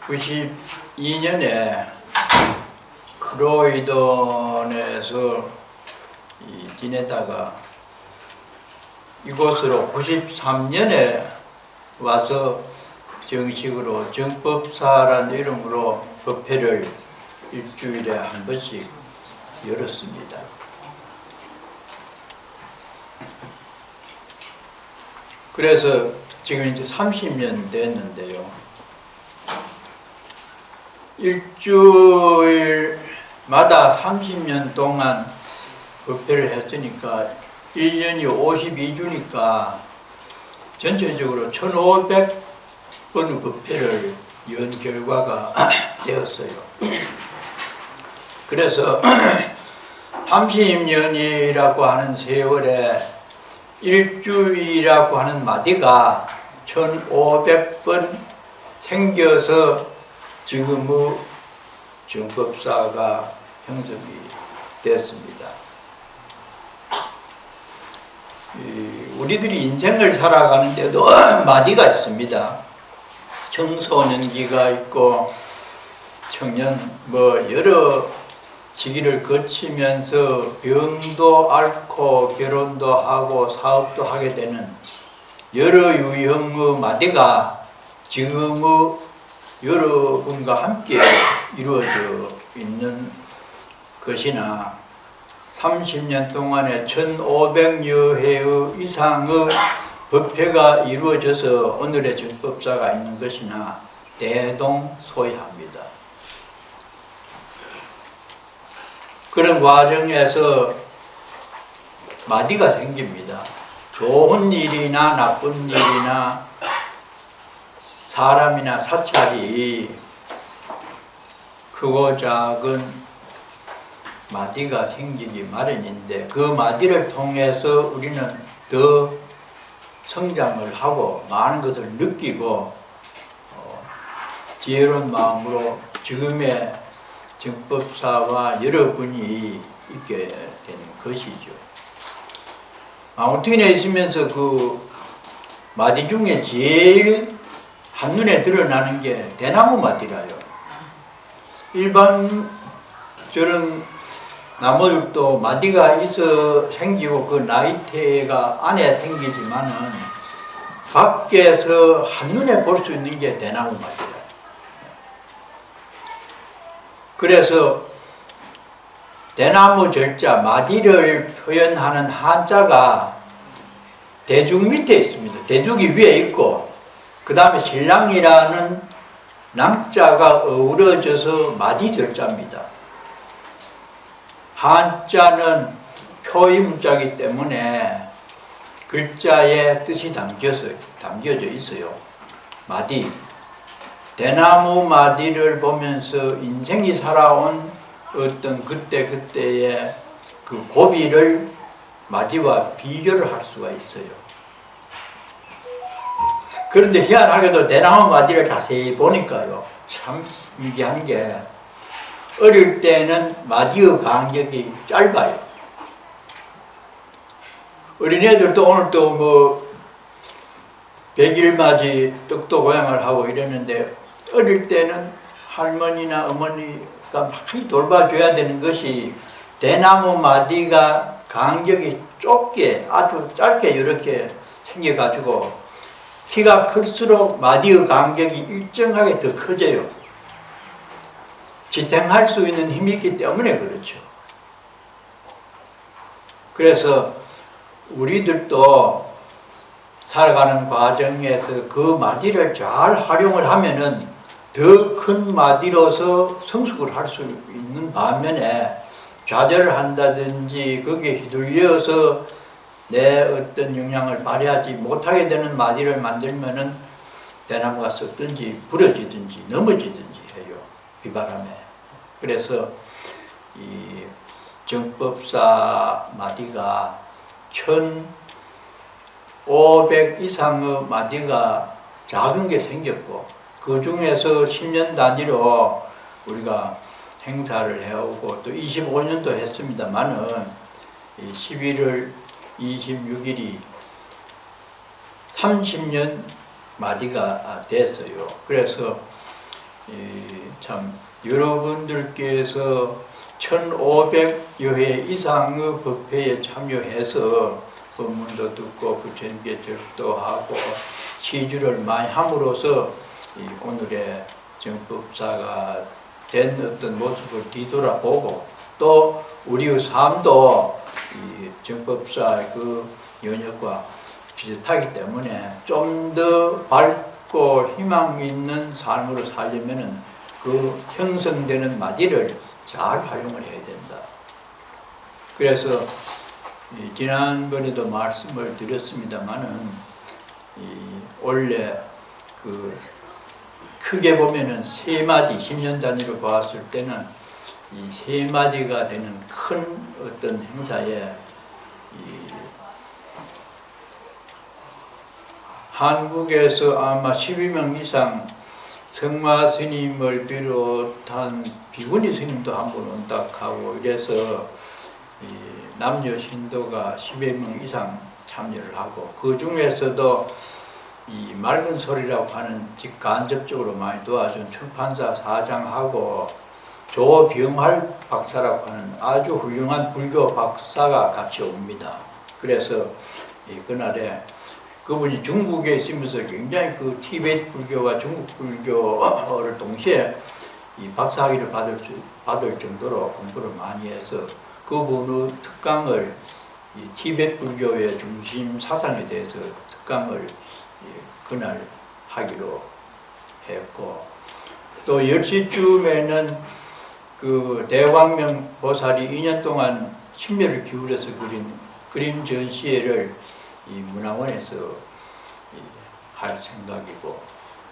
1992년에 크로이돈에서 지내다가 이곳으로 93년에 와서 정식으로 정법사라는 이름으로 법회를 일주일에 한 번씩 열었습니다. 그래서 지금 이제 30년 됐는데요. 일주일마다 30년 동안 법회를 했으니까 1년이 52주니까 전체적으로 1500번 법회를 연 결과가 되었어요. 그래서 30년이라고 하는 세월에 일주일이라고 하는 마디가 1500번 생겨서 지금의 정법사가 형성이 됐습니다. 우리들이 인생을 살아가는데도 마디가 있습니다. 청소년기가 있고 청년 여러 시기를 거치면서 병도 앓고 결혼도 하고 사업도 하게 되는 여러 유형의 마디가 지금의 여러분과 함께 이루어져 있는 것이나 30년 동안에 1500여 회 이상의 법회가 이루어져서 오늘의 정법사가 있는 것이나 대동소이합니다. 그런 과정에서 마디가 생깁니다. 좋은 일이나 나쁜 일이나 사람이나 사찰이 크고 작은 마디가 생기기 마련인데 그 마디를 통해서 우리는 더 성장을 하고 많은 것을 느끼고 지혜로운 마음으로 지금의 정법사와 여러분이 있게 되는 것이죠. 아무튼에 있으면서 그 마디 중에 제일 한눈에 드러나는 게 대나무 마디라요. 일반 저런 나무들도 마디가 있어 생기고 그 나이테가 안에 생기지만은 밖에서 한눈에 볼 수 있는 게 대나무 마디라. 그래서 대나무 절자 마디를 표현하는 한자가 대죽 밑에 있습니다. 대죽이 위에 있고 그 다음에 신랑이라는 낭자가 어우러져서 마디 절자입니다. 한자는 표임자이기 때문에 글자에 뜻이 담겨져 있어요. 마디. 대나무 마디를 보면서 인생이 살아온 어떤 그때의 그 고비를 마디와 비교를 할 수가 있어요. 그런데 희한하게도 대나무 마디를 자세히 보니까요, 참 신기한 게 어릴 때는 마디의 간격이 짧아요. 어린애들도 오늘도 100일맞이 떡도 고향을 하고 이랬는데 어릴 때는 할머니나 어머니가 많이 돌봐줘야 되는 것이 대나무 마디가 간격이 좁게 아주 짧게 이렇게 생겨가지고 키가 클수록 마디의 간격이 일정하게 더 커져요. 지탱할 수 있는 힘이 있기 때문에 그렇죠. 그래서 우리들도 살아가는 과정에서 그 마디를 잘 활용을 하면은 더 큰 마디로서 성숙을 할 수 있는 반면에 좌절을 한다든지 거기에 휘둘려서 내 어떤 역량을 발휘하지 못하게 되는 마디를 만들면은 대나무가 썩든지 부러지든지 넘어지든지 해요. 비바람에. 그래서 이 정법사 마디가 1500 이상의 마디가 작은 게 생겼고 그 중에서 10년 단위로 우리가 행사를 해오고 또 25년도 했습니다만은 11월 26일이 30년 마디가 됐어요. 그래서 참 여러분들께서 1500여 회 이상의 법회에 참여해서 법문도 듣고 부처님께 절도하고 시주를 많이 함으로써 오늘의 정법사가 된 어떤 모습을 뒤돌아보고 또 우리의 삶도 이 정법사의 그 연역과 비슷하기 때문에 좀 더 밝고 희망 있는 삶으로 살려면은 그 형성되는 마디를 잘 활용을 해야 된다. 그래서 지난번에도 말씀을 드렸습니다만은 원래 그 크게 보면은 세 마디 10년 단위로 보았을 때는 이 세 마디가 되는 큰 어떤 행사에 한국에서 아마 12명 이상 성마 스님을 비롯한 비구니 스님도 한 번 온다고 이래서 남녀 신도가 10여 명 이상 참여를 하고 그 중에서도 이 맑은 소리라고 하는 간접적으로 많이 도와준 출판사 사장하고 조병할 박사라고 하는 아주 훌륭한 불교 박사가 같이 옵니다. 그래서 그날에 그분이 중국에 있으면서 굉장히 그 티베트 불교와 중국 불교를 동시에 이 박사학위를 받을 정도로 공부를 많이 해서 그분의 특강을 이 티베트 불교의 중심 사상에 대해서 특강을 그날 하기로 했고 또 10시쯤에는 그 대광명 보살이 2년 동안 심혈을 기울여서 그린 그림 전시회를 이 문화원에서 할 생각이고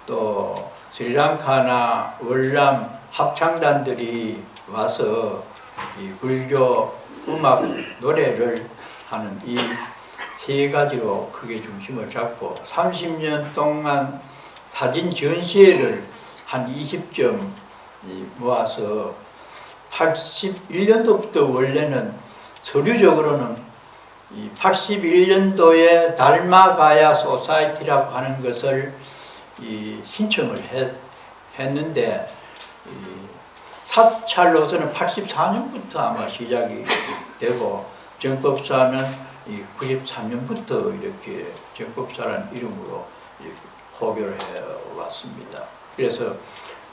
또 스리랑카나 월남 합창단들이 와서 이 불교 음악 노래를 하는 이 세 가지로 크게 중심을 잡고 30년 동안 사진 전시회를 한 20점 모아서 81년도부터 원래는 서류적으로는 이 81년도에 달마가야 소사이티라고 하는 것을 신청을 했는데 사찰로서는 84년부터 아마 시작이 되고 정법사는 93년부터 이렇게 정법사라는 이름으로 포교를 해왔습니다. 그래서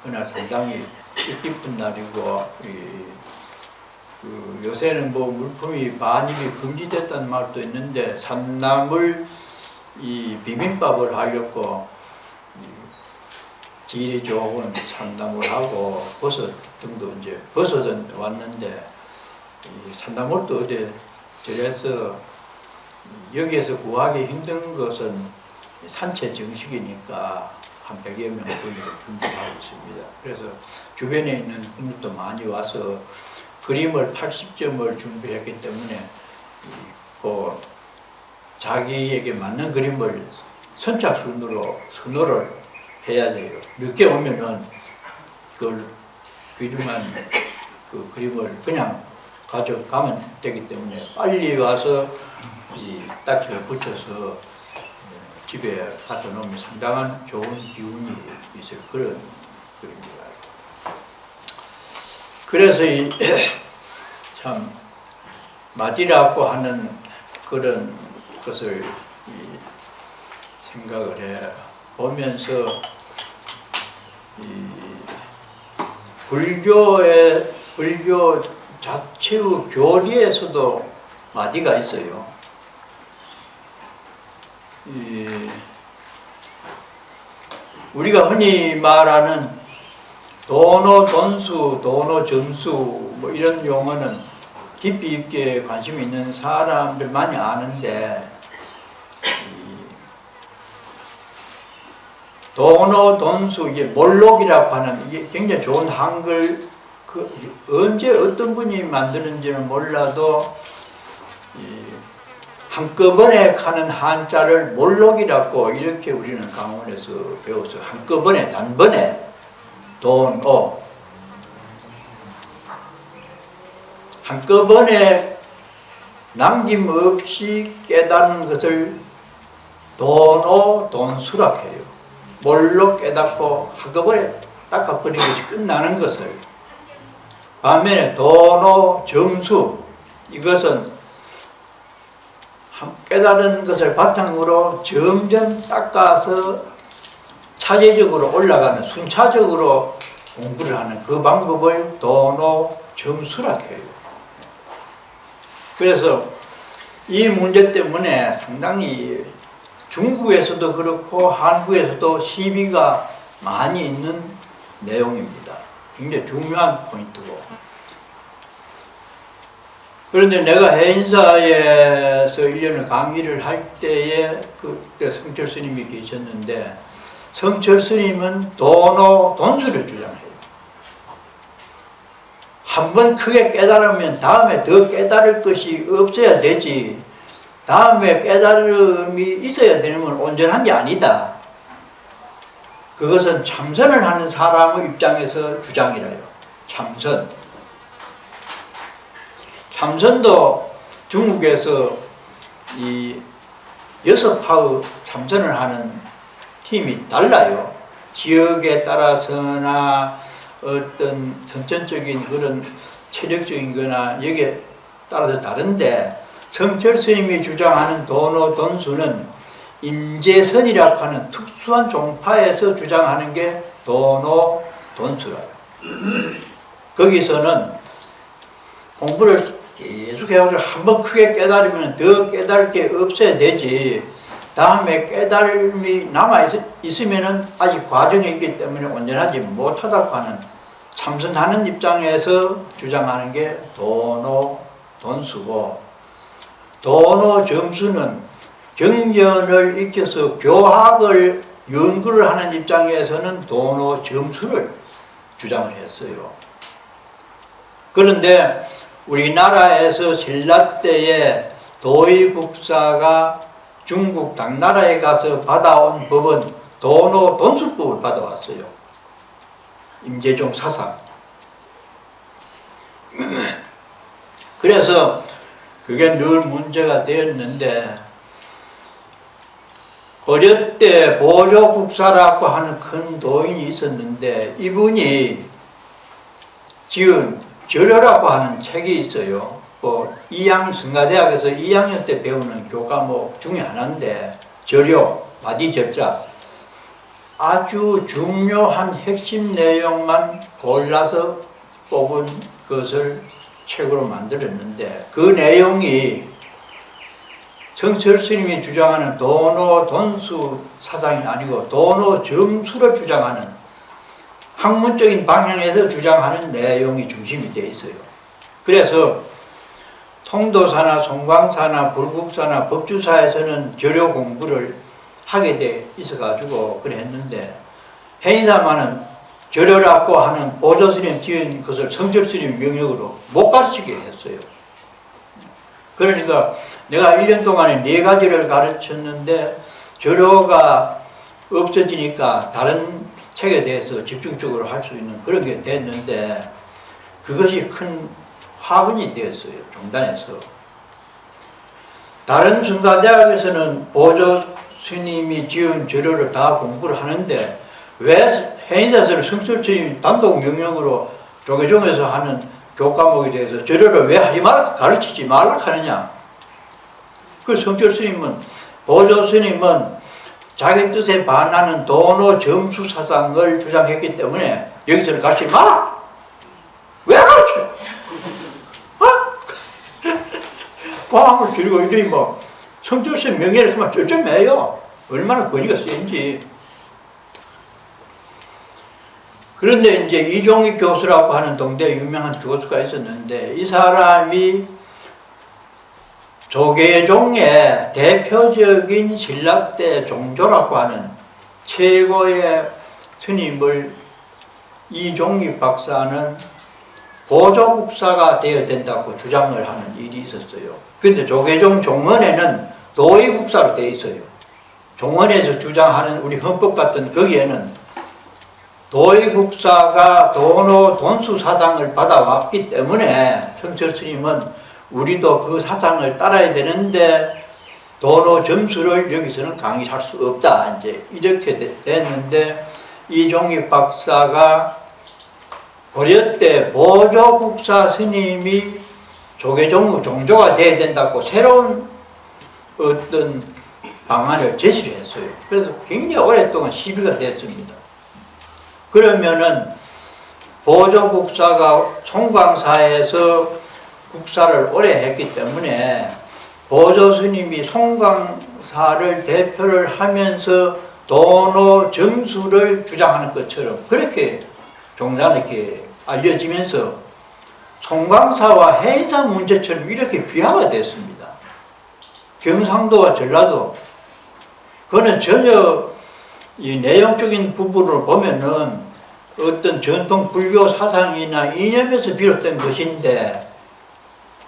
그날 상당히 뜻깊은 날이고 요새는 뭐 물품이 반입이 금지됐다는 말도 있는데 산나물 비빔밥을 하려고 질이 좋은 산나물하고 버섯 등도 이제 버섯은 왔는데 산나물도 어디 저래서 여기에서 구하기 힘든 것은 산채 정식이니까 한 100여 명 정도 준비하고 있습니다. 그래서 주변에 있는 분들도 많이 와서 그림을 80점을 준비했기 때문에 그 자기에게 맞는 그림을 선착순으로 선호를 해야 돼요. 늦게 오면은 그걸 귀중한 그 그림을 그냥 가져가면 되기 때문에 빨리 와서 이 딱지를 붙여서 집에 갖다 놓으면 상당한 좋은 기운이 있을 그런 그림입니다. 그래서 참 마디라고 하는 그런 것을 생각을 해 보면서 불교 자체의 교리에서도 마디가 있어요. 우리가 흔히 말하는 도노 돈수, 도노 점수 뭐 이런 용어는 깊이 있게 관심 있는 사람들 많이 아는데 도노 돈수 이게 몰록이라고 하는 이게 굉장히 좋은 한글 언제 어떤 분이 만드는지는 몰라도 한꺼번에 가는 한자를 몰록이라고 이렇게 우리는 강원에서 배워서 한꺼번에 단번에 돈오 한꺼번에 남김없이 깨닫는 것을 돈오 돈수락해요. 뭘로 깨닫고 한꺼번에 닦아버리는 것이 끝나는 것을. 반면에 돈오 점수, 이것은 깨달은 것을 바탕으로 점점 닦아서 차제적으로 올라가는, 순차적으로 공부를 하는 그 방법을 돈오 점수락해요. 그래서 이 문제 때문에 상당히 중국에서도 그렇고 한국에서도 시비가 많이 있는 내용입니다. 굉장히 중요한 포인트고. 그런데 내가 해인사에서 1년을 강의를 할 때에 그때 성철 스님이 계셨는데, 성철 스님은 돈수를 주장해요. 한번 크게 깨달으면 다음에 더 깨달을 것이 없어야 되지, 다음에 깨달음이 있어야 되는 건 온전한 게 아니다. 그것은 참선을 하는 사람의 입장에서 주장이라요. 참선도 중국에서 이 6파의 참선을 하는 팀이 달라요. 지역에 따라서나 어떤 선천적인 그런 체력적인 거나 여기에 따라서 다른데, 성철 스님이 주장하는 돈수는 임재선이라고 하는 특수한 종파에서 주장하는 게 돈수라요. 거기서는 공부를 계속 해가지고 한번 크게 깨달으면 더 깨달을 게 없어야 되지, 다음에 깨달음이 남아있으면 아직 과정이 있기 때문에 온전하지 못하다고 하는, 참선하는 입장에서 주장하는 게 돈수고, 돈오점수는 경전을 익혀서 교학을 연구를 하는 입장에서는 돈오점수를 주장을 했어요. 그런데 우리나라에서 신라 때에 도의국사가 중국 당나라에 가서 받아온 법은 돈수법을 받아왔어요. 임재종 사상. 그래서 그게 늘 문제가 되었는데, 고려 때 보조국사라고 하는 큰 도인이 있었는데, 이분이 지은 절여라고 하는 책이 있어요. 성가대학에서 2학년 때 배우는 교과목 중에 하나인데, 절여, 바디절자, 아주 중요한 핵심 내용만 골라서 뽑은 것을 책으로 만들었는데, 그 내용이 성철 스님이 주장하는 돈수 사상이 아니고 돈오점수를 주장하는, 학문적인 방향에서 주장하는 내용이 중심이 되어 있어요. 그래서 통도사나 송광사나 불국사나 법주사에서는 절여 공부를 하게 돼 있어가지고 그래 했는데, 해인사만은 절여라고 하는 보조스님 지은 것을 성철 스님 명령으로 못 가르치게 했어요. 그러니까 내가 1년 동안에 4가지를 가르쳤는데, 절여가 없어지니까 다른 책에 대해서 집중적으로 할 수 있는 그런 게 됐는데, 그것이 큰 화근이 되었어요. 종단에서. 다른 성가대학에서는 보조 스님이 지은 절여를 다 공부를 하는데, 왜 해인사에서는 성철 스님 단독 명령으로 조계종에서 하는 교과목에 대해서 절여를 왜 하지 말라, 가르치지 말라 하느냐? 그 성철 스님은, 보조 스님은 자기 뜻에 반하는 돈오점수 사상을 주장했기 때문에 여기서는 가르치지 마라! 왜 가르쳐? 과학을 들고 이러니 성철 스님 명예를 그만 쩔쩔매요. 얼마나 권위가 센지. 그런데 이제 이종익 교수라고 하는 동대에 유명한 교수가 있었는데, 이 사람이 조계종의 대표적인 신라때 종조라고 하는 최고의 스님을 이종익 박사는 보조국사가 되어야 된다고 주장을 하는 일이 있었어요. 그런데 조계종 종언에는 도의국사로 되어 있어요. 종언에서 주장하는 우리 헌법 같은 거기에는 도의국사가 돈수 사상을 받아왔기 때문에 성철 스님은 우리도 그 사상을 따라야 되는데, 도노 점수를 여기서는 강의할 수 없다. 이제 이렇게 됐는데 이종익 박사가 고려 때 보조국사 스님이 조계종무 종조가 돼야 된다고 새로운 어떤 방안을 제시를 했어요. 그래서 굉장히 오랫동안 시비가 됐습니다. 그러면은 보조국사가 송광사에서 국사를 오래 했기 때문에 보조스님이 송광사를 대표를 하면서 도노 점수를 주장하는 것처럼 그렇게 종단에 이렇게 알려지면서 송광사와 해사 문제처럼 이렇게 비화가 됐습니다. 경상도와 전라도 그거는 전혀 이 내용적인 부분을 보면은 어떤 전통 불교 사상이나 이념에서 비롯된 것인데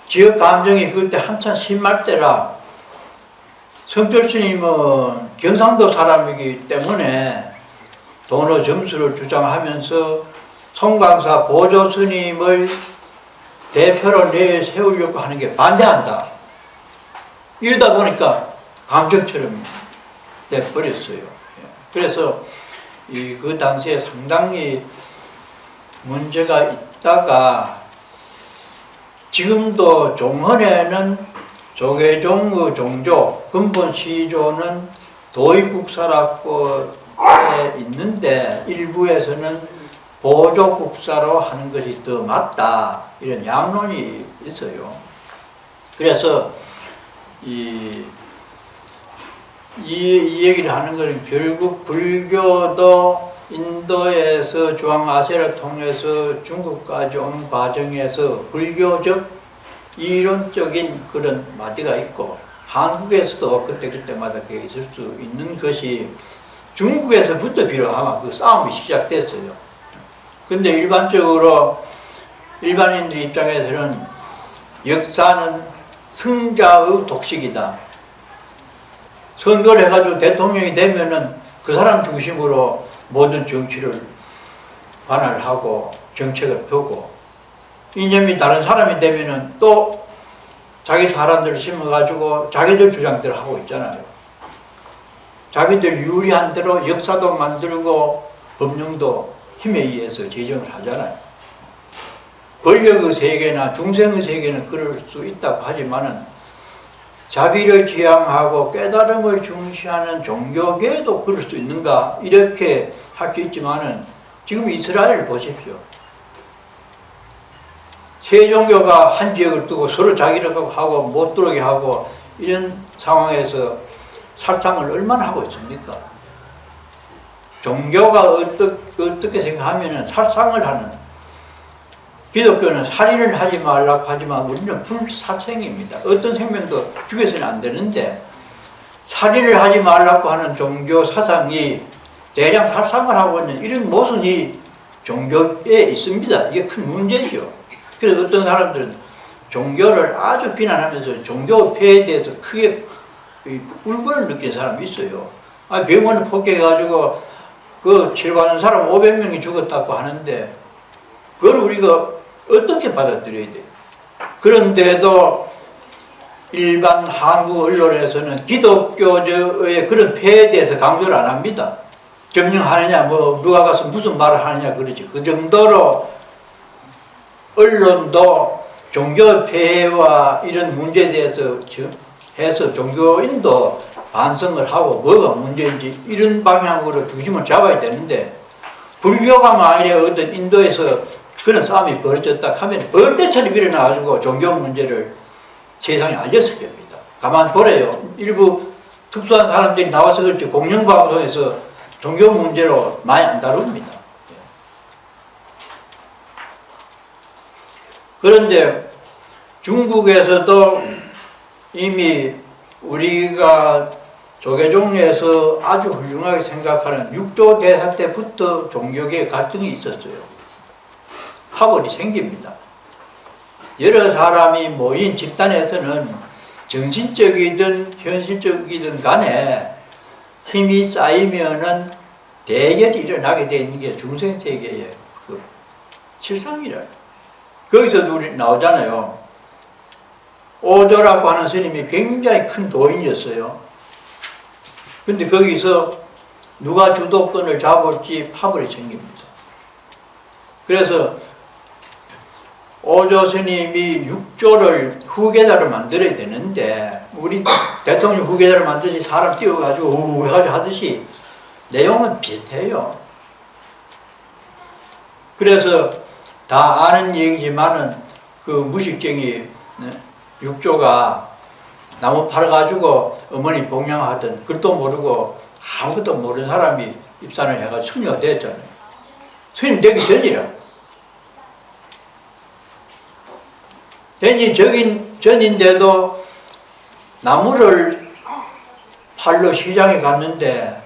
지역 감정이 그때 한참 심할 때라 성철 스님은 경상도 사람이기 때문에 도노 점수를 주장하면서 송광사 보조 스님을 대표로 내세우려고 하는 게 반대한다. 이러다 보니까 감정처럼 돼버렸어요. 그래서 그 당시에 상당히 문제가 있다가 지금도 종헌에는 조계종의 종조, 근본 시조는 도의국사라고 있는데 일부에서는 보조국사로 하는 것이 더 맞다. 이런 양론이 있어요. 그래서 이 얘기를 하는 것은 결국 불교도 인도에서 중앙아시아를 통해서 중국까지 오는 과정에서 불교적 이론적인 그런 마디가 있고 한국에서도 그때마다 그게 있을 수 있는 것이 중국에서부터 비록 아마 그 싸움이 시작됐어요. 근데 일반적으로 일반인들 입장에서는 역사는 승자의 독식이다. 선거를 해가지고 대통령이 되면은 그 사람 중심으로 모든 정치를 관할하고 정책을 펴고 이념이 다른 사람이 되면은 또 자기 사람들을 심어가지고 자기들 주장대로 하고 있잖아요. 자기들 유리한 대로 역사도 만들고 법령도 힘에 의해서 제정을 하잖아요. 권력의 세계나 중생의 세계는 그럴 수 있다고 하지만은 자비를 지향하고 깨달음을 중시하는 종교계도 그럴 수 있는가 이렇게 할 수 있지만은 지금 이스라엘을 보십시오. 세 종교가 한 지역을 두고 서로 자기라고 하고 못 들어오게 하고 이런 상황에서 살상을 얼마나 하고 있습니까? 종교가 어떻게 생각하면은 살상을 하는, 기독교는 살인을 하지 말라고 하지만 우리는 불사생입니다. 어떤 생명도 죽여서는 안 되는데 살인을 하지 말라고 하는 종교 사상이 대량 살상을 하고 있는 이런 모순이 종교에 있습니다. 이게 큰 문제죠. 그래서 어떤 사람들은 종교를 아주 비난하면서 종교 폐해에 대해서 크게 울분을 느끼는 사람이 있어요. 병원을 포기해가지고 그 치료받는 사람 500명이 죽었다고 하는데 그걸 우리가 어떻게 받아들여야 돼요? 그런데도 일반 한국 언론에서는 기독교의 그런 폐해에 대해서 강조를 안 합니다. 점령하느냐, 뭐 누가 가서 무슨 말을 하느냐 그러지. 그 정도로 언론도 종교 폐해와 이런 문제에 대해서 해서 종교인도 반성을 하고 뭐가 문제인지 이런 방향으로 중심을 잡아야 되는데 불교가 만약에 어떤 인도에서 그런 싸움이 벌어졌다 하면 벌떼처럼 일어나가지고 종교 문제를 세상에 알렸을 겁니다. 가만 보래요. 일부 특수한 사람들이 나와서 그렇지 공영방송에서 종교 문제로 많이 안 다룹니다. 그런데 중국에서도 이미 우리가 조계종에서 아주 훌륭하게 생각하는 육조 대사 때부터 종교계의 갈등이 있었어요. 파벌이 생깁니다. 여러 사람이 모인 집단에서는 정신적이든 현실적이든 간에 힘이 쌓이면은 대결이 일어나게 되는 게 중생세계의 그 실상이라. 거기서도 우리 나오잖아요. 오조라고 하는 스님이 굉장히 큰 도인이었어요. 근데 거기서 누가 주도권을 잡을지 파벌이 생깁니다. 그래서 오조 스님이 육조를 후계자를 만들어야 되는데, 우리 대통령 후계자를 만들지 사람 띄워가지고 우 해가지고 하듯이 내용은 비슷해요. 그래서 다 아는 얘기지만은 그 무식쟁이 육조가 나무 팔아가지고 어머니 봉양하던 그것도 모르고 아무것도 모르는 사람이 입산을 해가지고 스님이 됐잖아요. 스님 되기 전이라. 되기 전인데도 나무를 팔러 시장에 갔는데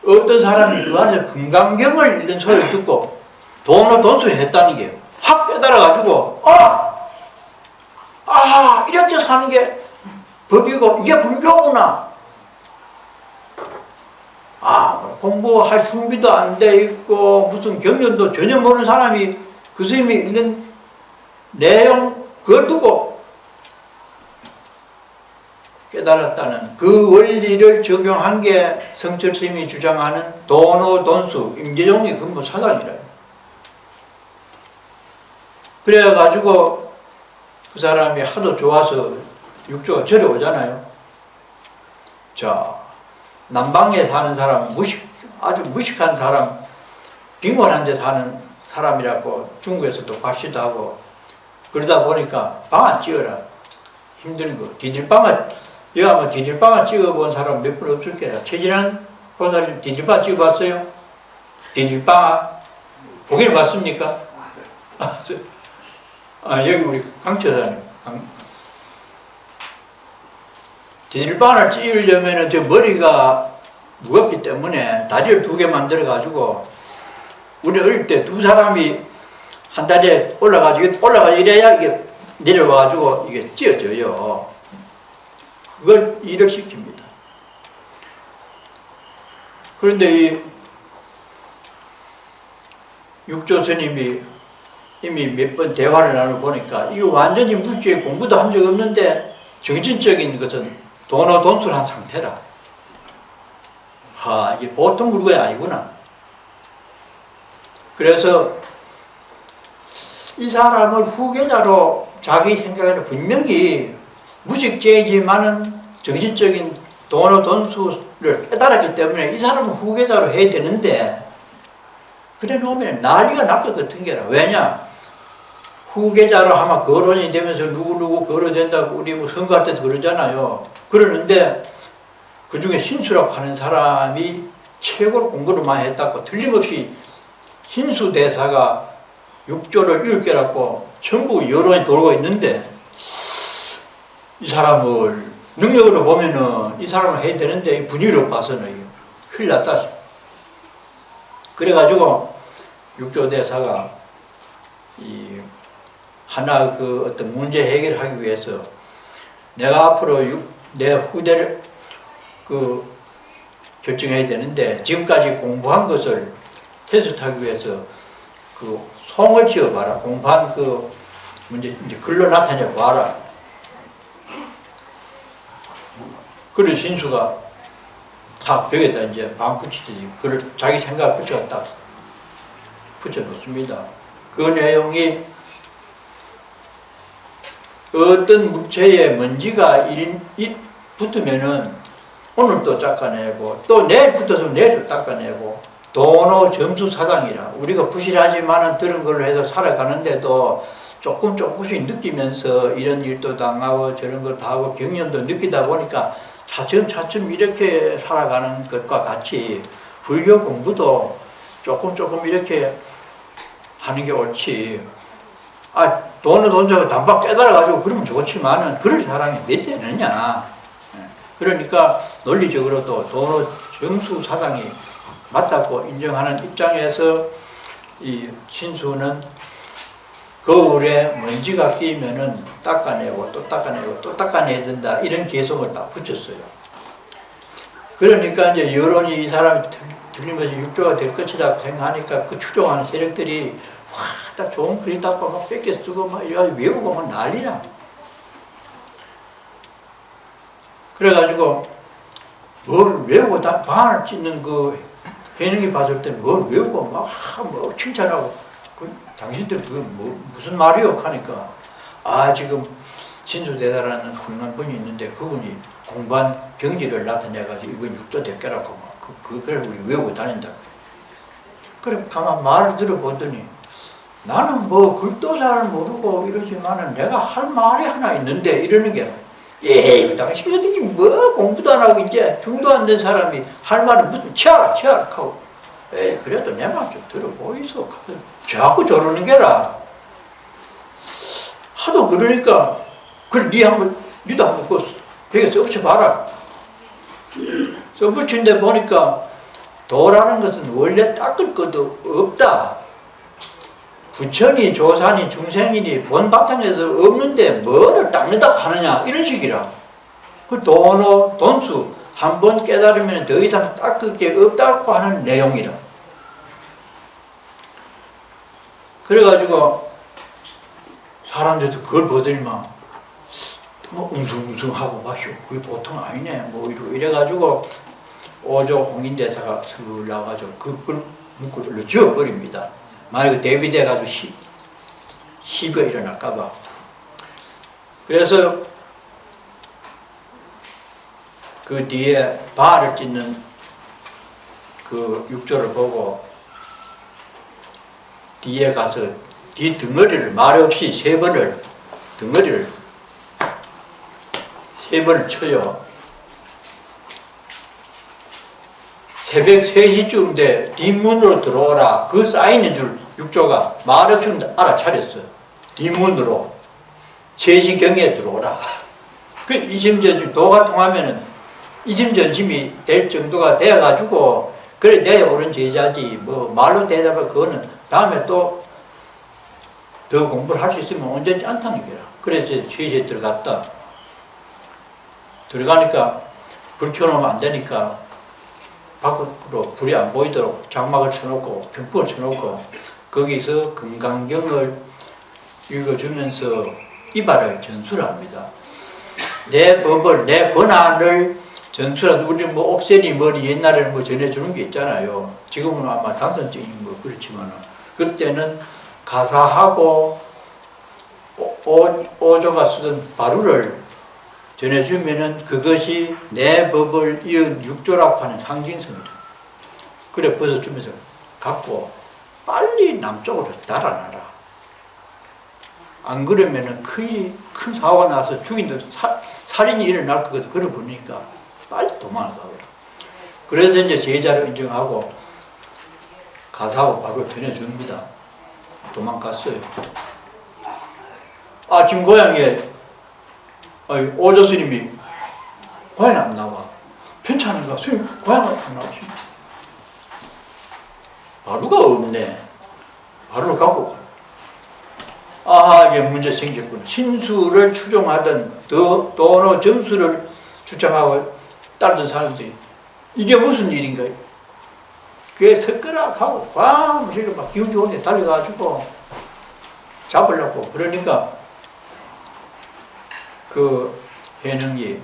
어떤 사람이 그 안에서 금강경을 이런 소리를 듣고 돈을 했다는 게 확 깨달아가지고 이렇게 사는 게 법이고 이게 불교구나. 공부할 준비도 안 돼 있고 무슨 경륜도 전혀 모르는 사람이 그 스님이 읽는 내용 그걸 두고 깨달았다는 그 원리를 적용한 게 성철 스님이 주장하는 도노돈수 임재종이 근무 사단이라요. 그래가지고 그 사람이 하도 좋아서 육조가 절에 오잖아요. 자, 남방에 사는 사람, 아주 무식한 사람, 빈곤한 데 사는 사람이라고 중국에서도 과시도 하고 그러다 보니까 방아 찍어라. 힘든 거. 여기 아마 디딜방아 찍어본 사람 몇 분 없을 거야. 최진환 보살님 디딜방아 찍어봤어요? 디딜방아? 보기를 봤습니까? 여기 우리 강처사님. 디딜방아를 찍으려면 저 머리가 무겁기 때문에 다리를 2개 만들어가지고 우리 어릴 때 2사람이 한 다리에 올라가지고 이래야 이게 내려와가지고 이게 찧어져요. 그걸 일을 시킵니다. 그런데 이 육조 스님이 이미 몇 번 대화를 나눠보니까 이거 완전히 물질의 공부도 한 적 없는데 정신적인 것은 돈수한 상태라. 이게 보통 물건이 아니구나. 그래서 이 사람을 후계자로 자기 생각에는 분명히 무식죄이지만은 정신적인 돈수를 깨달았기 때문에 이 사람은 후계자로 해야 되는데 그래 놓으면 난리가 날 것 같은 게라. 왜냐? 후계자로 하면 거론이 되면서 누구누구 거론된다고 우리 뭐 선거할 때도 그러잖아요. 그러는데 그 중에 신수라고 하는 사람이 최고로 공부를 많이 했다고 틀림없이 신수대사가 육조를 읽게라고 전부 여론이 돌고 있는데 이 사람을 능력으로 보면은 이 사람을 해야 되는데 분위기로 봐서는 큰일 났다. 그래가지고 육조대사가 이 하나 그 어떤 문제 해결하기 위해서 내가 앞으로 내 후대를 그 결정해야 되는데 지금까지 공부한 것을 테스트하기 위해서 그 송을 지어봐라. 공부한 그 문제 이제 글로 나타내 봐라. 그래 신수가 다 벽에다 이제 방 붙이듯이 글을 자기 생각을 붙여갖다 붙여놓습니다. 그 내용이 어떤 물체에 먼지가 붙으면은 오늘 또 닦아내고 또 내일 붙어서 내일 닦아내고 도노 점수 사당이라 우리가 부실하지만은 들은 걸로 해서 살아가는데도 조금씩 느끼면서 이런 일도 당하고 저런 걸 다 하고 경련도 느끼다 보니까 차츰 이렇게 살아가는 것과 같이 불교 공부도 조금 이렇게 하는 게 옳지. 돈을 돈자고 단박 깨달아가지고 그러면 좋지만은 그럴 사람이 몇 되느냐. 그러니까 논리적으로도 도노 점수 사상이 맞다고 인정하는 입장에서 이 신수는 거울에 먼지가 끼면은 닦아내고 또 닦아내고 또 닦아내야 된다 이런 개성을 딱 붙였어요. 그러니까 이제 여론이 이 사람이 틀림없이 육조가 될 것이다 생각하니까 그 추종하는 세력들이 딱 좋은 글이다고 막 뺏겨 쓰고 막 외우고 막 난리나. 그래가지고 뭘 외우고 다 반을 찢는 그 해능이 봤을 때 뭘 외우고 뭐 칭찬하고 당신들 그거 무슨 말이요? 하니까 지금 신수대다라는 훌륭한 분이 있는데 그분이 공부한 경지를 나타내가지고 이건 육조 대깨라고 그걸 외우고 다닌다. 그래 가만 말을 들어보더니 나는 뭐 글도 잘 모르고 이러지만은 내가 할 말이 하나 있는데 이러는 게 그 당신 어떻게 뭐 공부도 안 하고 이제 중도 안 된 사람이 할 말은 무슨 치아라 하고 그래도 내 말 좀 들어보이소. 자꾸 저러는 게라. 하도 그러니까 그래 니도 한번 그 벽에 써붙여봐라. 써붙인데 보니까 도라는 것은 원래 닦을 것도 없다. 부처니 조산이 중생이니 본 바탕에서 없는데 뭐를 닦는다고 하느냐 이런 식이라. 그 돈수 한 번 깨달으면 더 이상 닦을 게 없다고 하는 내용이라. 그래가지고 사람들도 그걸 보더니만 뭐 웅숭웅숭하고 마시고 그게 보통 아니네 뭐 이래가지고 오조 홍인대사가 슬 나와가지고 그걸 묶고 지워버립니다. 만약에 대비돼가지고 시비가 일어날까봐. 그래서 그 뒤에 발을 찢는 그 육조를 보고 뒤에 가서 뒤 덩어리를 말없이 세 번을 쳐요. 새벽 3시쯤 돼 뒷문으로 들어오라. 그 쌓이는 줄 육조가 말없이 알아차렸어요. 뒷문으로 3시경에 들어오라. 그 이심전심 도가 통하면은 이심전심이 될 정도가 되어가지고 그래 내려오는 제자지 뭐 말로 대답을 그거는 다음에 또 더 공부를 할 수 있으면 언제든지 안타니까. 그래서 3시에 들어가니까 불 켜놓으면 안 되니까 밖으로 불이 안 보이도록 장막을 쳐놓고 병풍을 쳐놓고 거기서 금강경을 읽어주면서 이발을 전수를 합니다. 내 법을 내 권한을 전수라도 우리 뭐 옥센이 머리 옛날에는 뭐 전해주는 게 있잖아요. 지금은 아마 당선증이 뭐 그렇지만 그때는 가사하고 오조가 쓰던 바루를 전해주면은 그것이 내 법을 이은 육조라고 하는 상징성이다. 그래 벗어주면서 갖고 빨리 남쪽으로 달아나라. 안 그러면은 큰 사고가 나서 죽인다 살인이 일어날 거거든. 그래 보니까 빨리 도망을 가거라. 그래서 이제 제자를 인정하고 가사하고 박을 전해줍니다. 도망갔어요. 지금 고향에 오조 스님이 고향 안 나와. 괜찮은가? 스님 고향 안 나오십니까? 바루가 없네. 바루를 갖고 가. 이게 문제 생겼구나. 신수를 추종하던 도노 점수를 주장하고 따르던 사람들이 이게 무슨 일인가? 그게 섞으락하고 밤새고 막 기운 좋은 데 달려가지고 잡으려고. 그러니까 그 해능이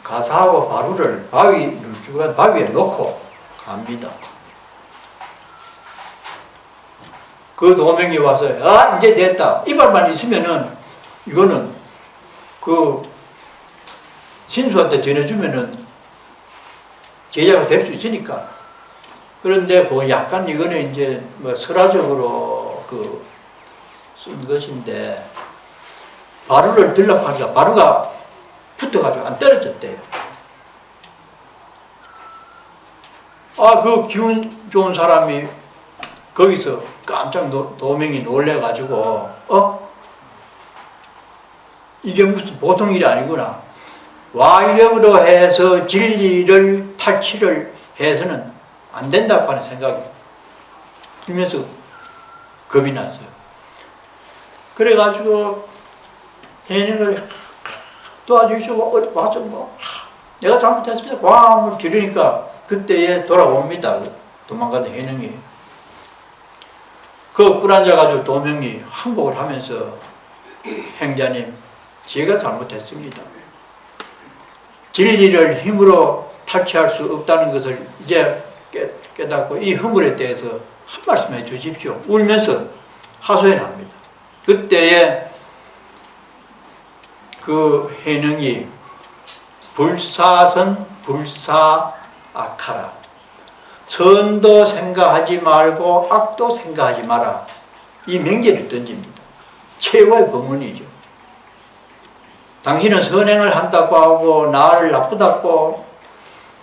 가사하고 바루를 바위에 놓고 갑니다. 그 도명이 와서 이제 됐다. 이발만 있으면은 이거는 그 신수한테 전해주면은 제자가 될 수 있으니까. 그런데 그 약간 이거는 이제 뭐 설화적으로 쓴 것인데 바루를 들려고 하니까 바루가 붙어가지고 안 떨어졌대요. 그 기운 좋은 사람이 거기서 깜짝 도명이 놀래가지고 이게 무슨 보통 일이 아니구나. 완력으로 해서 진리를 탈취를 해서는 안 된다고 하는 생각이 들면서 겁이 났어요. 그래가지고 해능을 도와주시고 와서 뭐 내가 잘못했습니다. 광을 지르니까 그때에 돌아옵니다. 도망가던 해능이. 그 꿀 앉아가지고 도명이 항복을 하면서 행자님 제가 잘못했습니다. 진리를 힘으로 탈취할 수 없다는 것을 이제 깨닫고 이 허물에 대해서 한 말씀 해 주십시오. 울면서 하소연합니다. 그때에 그 해능이 불사선 불사악하라. 선도 생각하지 말고 악도 생각하지 마라. 이 명제를 던집니다. 최고의 법문이죠. 당신은 선행을 한다고 하고 나를 나쁘다고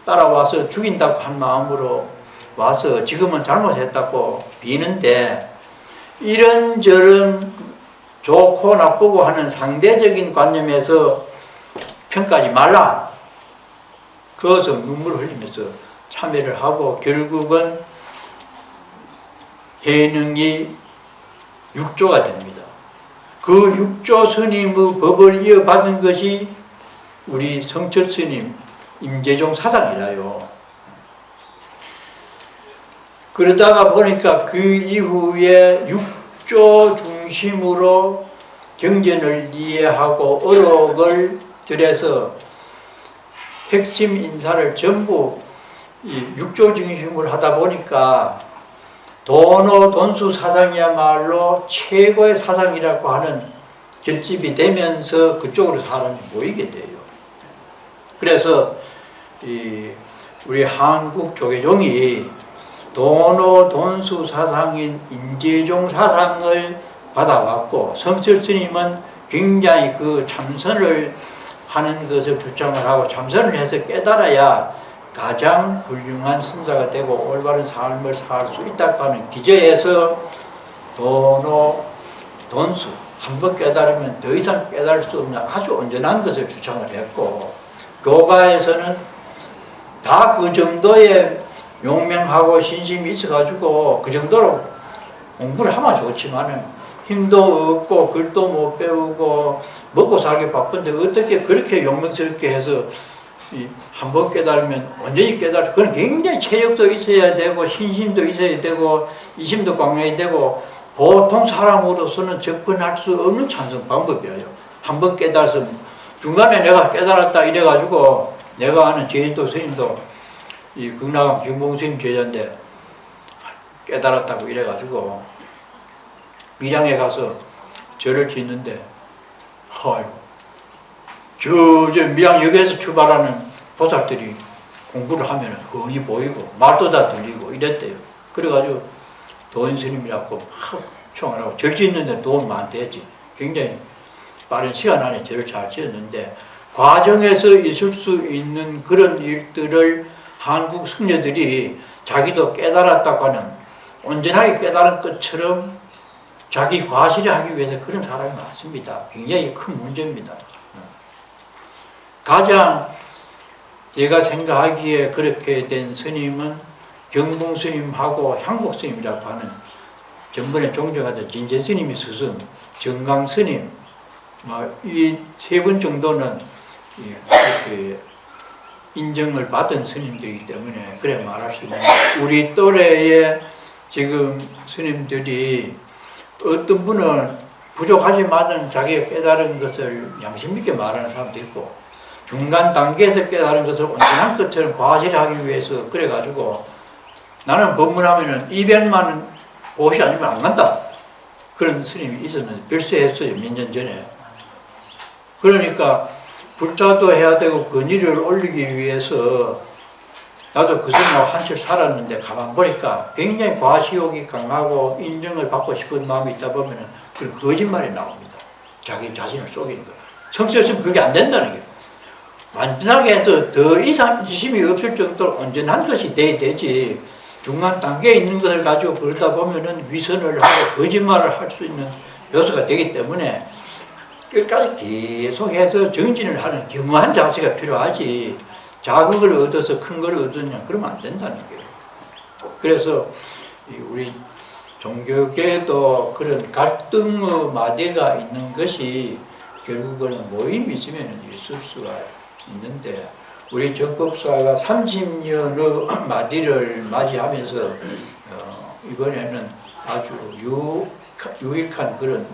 따라와서 죽인다고 한 마음으로 와서 지금은 잘못했다고 비는데 이런저런 좋고 나쁘고 하는 상대적인 관념에서 평가하지 말라. 그것을 눈물을 흘리면서 참회를 하고 결국은 해능이 육조가 됩니다. 그 육조 스님의 법을 이어받은 것이 우리 성철 스님 임재종 사상이라요. 그러다가 보니까 그 이후에 육조 중심으로 경전을 이해하고 어록을 들여서 핵심 인사를 전부 이 육조 중심으로 하다 보니까 도노 돈수 사상이야말로 최고의 사상이라고 하는 결집이 되면서 그쪽으로 사람이 모이게 돼요. 그래서 우리 한국 조계종이 도노 돈수 사상인 임재종 사상을 받아왔고 성철 스님은 굉장히 그 참선을 하는 것을 주장을 하고 참선을 해서 깨달아야 가장 훌륭한 선사가 되고 올바른 삶을 살 수 있다고 하는 기저에서 도노 돈수 한번 깨달으면 더 이상 깨달을 수 없는 아주 온전한 것을 주장을 했고 교가에서는 다 그 정도의 용맹하고 신심이 있어가지고 그 정도로 공부를 하면 좋지만은 힘도 없고 글도 못 배우고 먹고 살기 바쁜데 어떻게 그렇게 용맹스럽게 해서 한 번 깨달으면 완전히 깨달을, 그건 굉장히 체력도 있어야 되고 신심도 있어야 되고 이심도 강해야 되고 보통 사람으로서는 접근할 수 없는 참선 방법이에요. 한 번 깨달아서 중간에 내가 깨달았다 이래가지고 내가 아는 제인도 스님도 이 극락암 김봉 스님 제자인데 깨달았다고 이래가지고 밀양에 가서 절을 짓는데 저 밀양역에서 출발하는 보살들이 공부를 하면 흔히 보이고 말도 다 들리고 이랬대요. 그래가지고 도인 스님이라고 막 총을 하고 절 짓는데 도움 많이 되지. 굉장히 빠른 시간 안에 절을 잘 지었는데 과정에서 있을 수 있는 그런 일들을 한국 승려들이 자기도 깨달았다고 하는 온전하게 깨달은 것처럼 자기 과실을 하기 위해서 그런 사람이 많습니다. 굉장히 큰 문제입니다. 가장 제가 생각하기에 그렇게 된 스님은 경봉 스님하고 향국 스님이라고 하는 전번에 종정하던 진제 스님이 스승, 정강 스님 이 세 분 정도는 이렇게 인정을 받은 스님들이기 때문에 그래 말할 수 있는 우리 또래의 지금 스님들이 어떤 분은 부족하지만은 자기가 깨달은 것을 양심 있게 말하는 사람도 있고 중간 단계에서 깨달은 것을 온전한 것처럼 과실하기 위해서 그래가지고 나는 법문하면은 200만 보시 아니면 안 간다 그런 스님이 있었는데 별세했어요. 몇 년 전에. 그러니까 불자도 해야 되고 권위를 올리기 위해서 나도 그 스님하고 한철 살았는데 가만 보니까 굉장히 과시욕이 강하고 인정을 받고 싶은 마음이 있다 보면은 그 거짓말이 나옵니다. 자기 자신을 속이는 거예요. 성실했으면 그게 안 된다는 거예요. 완전하게 해서 더 이상 이심이 없을 정도로 온전한 것이 돼야 되지. 중간 단계에 있는 것을 가지고 그러다 보면은 위선을 하고 거짓말을 할 수 있는 요소가 되기 때문에 끝까지 계속해서 정진을 하는 겸허한 자세가 필요하지. 자극을 얻어서 큰 걸 얻으냐 그러면 안 된다는 거예요. 그래서 우리 종교계에도 그런 갈등의 마디가 있는 것이 결국은 모임이 있으면 있을 수가 있는데 우리 정법사가 30년의 마디를 맞이하면서 이번에는 아주 유익한 그런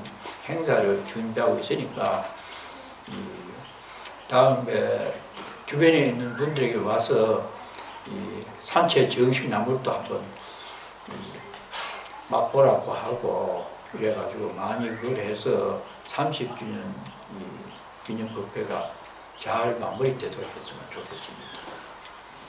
행사를 준비하고 있으니까 다음에 주변에 있는 분들에게 와서 이 산채 정식나물도 한번 맛보라고 하고 이래가지고 많이 그걸 해서 30주년 이 기념 뷔페가 잘 마무리되도록 했으면 좋겠습니다.